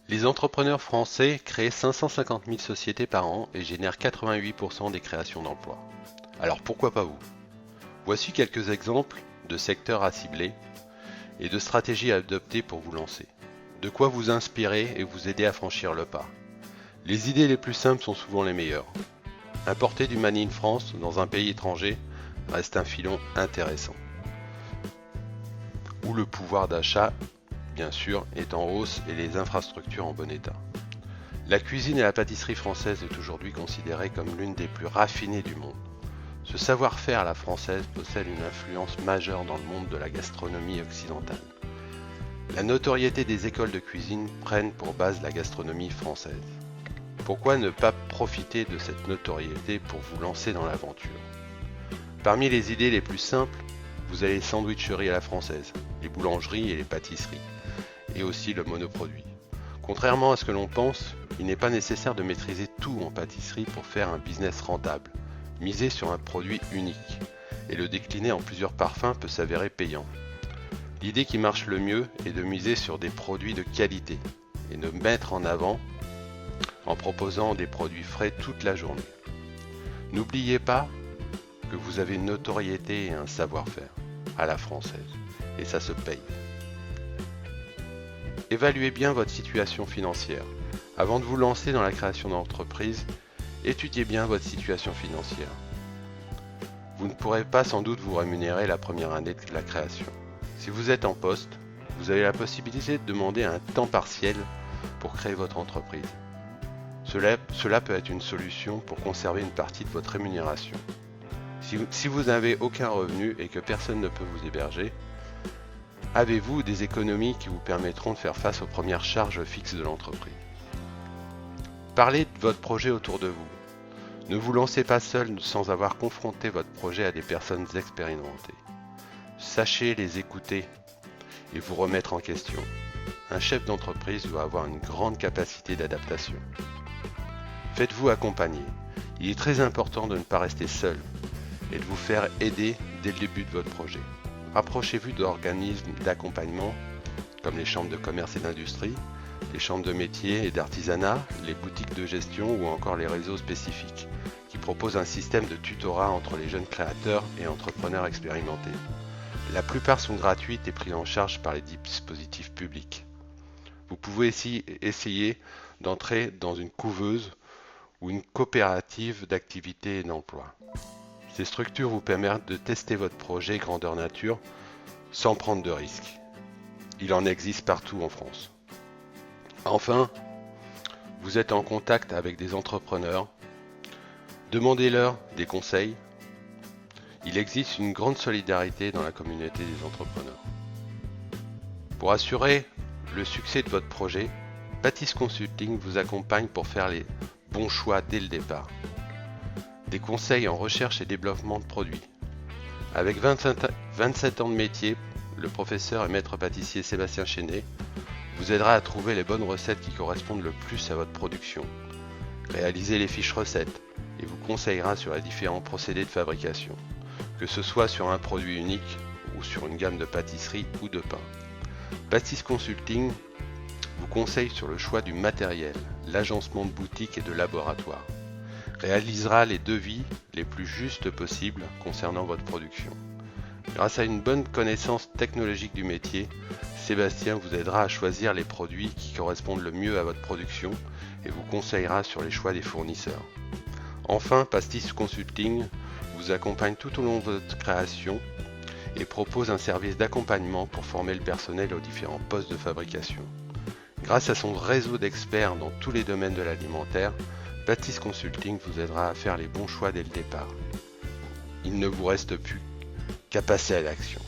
Les entrepreneurs français créent 550 000 sociétés par an et génèrent 88% des créations d'emplois. Alors pourquoi pas vous? Voici quelques exemples de secteurs à cibler et de stratégies à adopter pour vous lancer. De quoi vous inspirer et vous aider à franchir le pas. Les idées les plus simples sont souvent les meilleures. Importer du Made in France dans un pays étranger reste un filon intéressant. Où le pouvoir d'achat, bien sûr, est en hausse et les infrastructures en bon état. La cuisine et la pâtisserie française est aujourd'hui considérée comme l'une des plus raffinées du monde. Ce savoir-faire à la française possède une influence majeure dans le monde de la gastronomie occidentale. La notoriété des écoles de cuisine prennent pour base la gastronomie française. Pourquoi ne pas profiter de cette notoriété pour vous lancer dans l'aventure? Parmi les idées les plus simples, vous avez les sandwicheries à la française, les boulangeries et les pâtisseries, et aussi le monoproduit. Contrairement à ce que l'on pense, il n'est pas nécessaire de maîtriser tout en pâtisserie pour faire un business rentable. Miser sur un produit unique et le décliner en plusieurs parfums peut s'avérer payant. L'idée qui marche le mieux est de miser sur des produits de qualité et de mettre en avant en proposant des produits frais toute la journée. N'oubliez pas que vous avez une notoriété et un savoir-faire à la française et ça se paye. Évaluez bien votre situation financière. Avant de vous lancer dans la création d'entreprise, étudiez bien votre situation financière. Vous ne pourrez pas sans doute vous rémunérer la première année de la création. Si vous êtes en poste, vous avez la possibilité de demander un temps partiel pour créer votre entreprise. Cela peut être une solution pour conserver une partie de votre rémunération. Si vous n'avez aucun revenu et que personne ne peut vous héberger, avez-vous des économies qui vous permettront de faire face aux premières charges fixes de l'entreprise? Parlez de votre projet autour de vous. Ne vous lancez pas seul sans avoir confronté votre projet à des personnes expérimentées. Sachez les écouter et vous remettre en question. Un chef d'entreprise doit avoir une grande capacité d'adaptation. Faites-vous accompagner. Il est très important de ne pas rester seul et de vous faire aider dès le début de votre projet. Rapprochez-vous d'organismes d'accompagnement comme les chambres de commerce et d'industrie, les chambres de métier et d'artisanat, les boutiques de gestion ou encore les réseaux spécifiques qui proposent un système de tutorat entre les jeunes créateurs et entrepreneurs expérimentés. La plupart sont gratuites et prises en charge par les dispositifs publics. Vous pouvez aussi essayer d'entrer dans une couveuse ou une coopérative d'activité et d'emploi. Ces structures vous permettent de tester votre projet grandeur nature sans prendre de risques. Il en existe partout en France. Enfin, vous êtes en contact avec des entrepreneurs. Demandez-leur des conseils. Il existe une grande solidarité dans la communauté des entrepreneurs. Pour assurer le succès de votre projet, Baptiste Consulting vous accompagne pour faire les bons choix dès le départ. Des conseils en recherche et développement de produits. Avec 27 ans de métier, le professeur et maître pâtissier Sébastien Chénet vous aidera à trouver les bonnes recettes qui correspondent le plus à votre production, réaliser les fiches recettes et vous conseillera sur les différents procédés de fabrication, que ce soit sur un produit unique ou sur une gamme de pâtisserie ou de pain. Baptiste Consulting vous conseille sur le choix du matériel, l'agencement de boutique et de laboratoire, réalisera les devis les plus justes possibles concernant votre production. Grâce à une bonne connaissance technologique du métier, Sébastien vous aidera à choisir les produits qui correspondent le mieux à votre production et vous conseillera sur les choix des fournisseurs. Enfin, Baptiste Consulting vous accompagne tout au long de votre création et propose un service d'accompagnement pour former le personnel aux différents postes de fabrication. Grâce à son réseau d'experts dans tous les domaines de l'alimentaire, Baptiste Consulting vous aidera à faire les bons choix dès le départ. Il ne vous reste plus qu'à passer à l'action.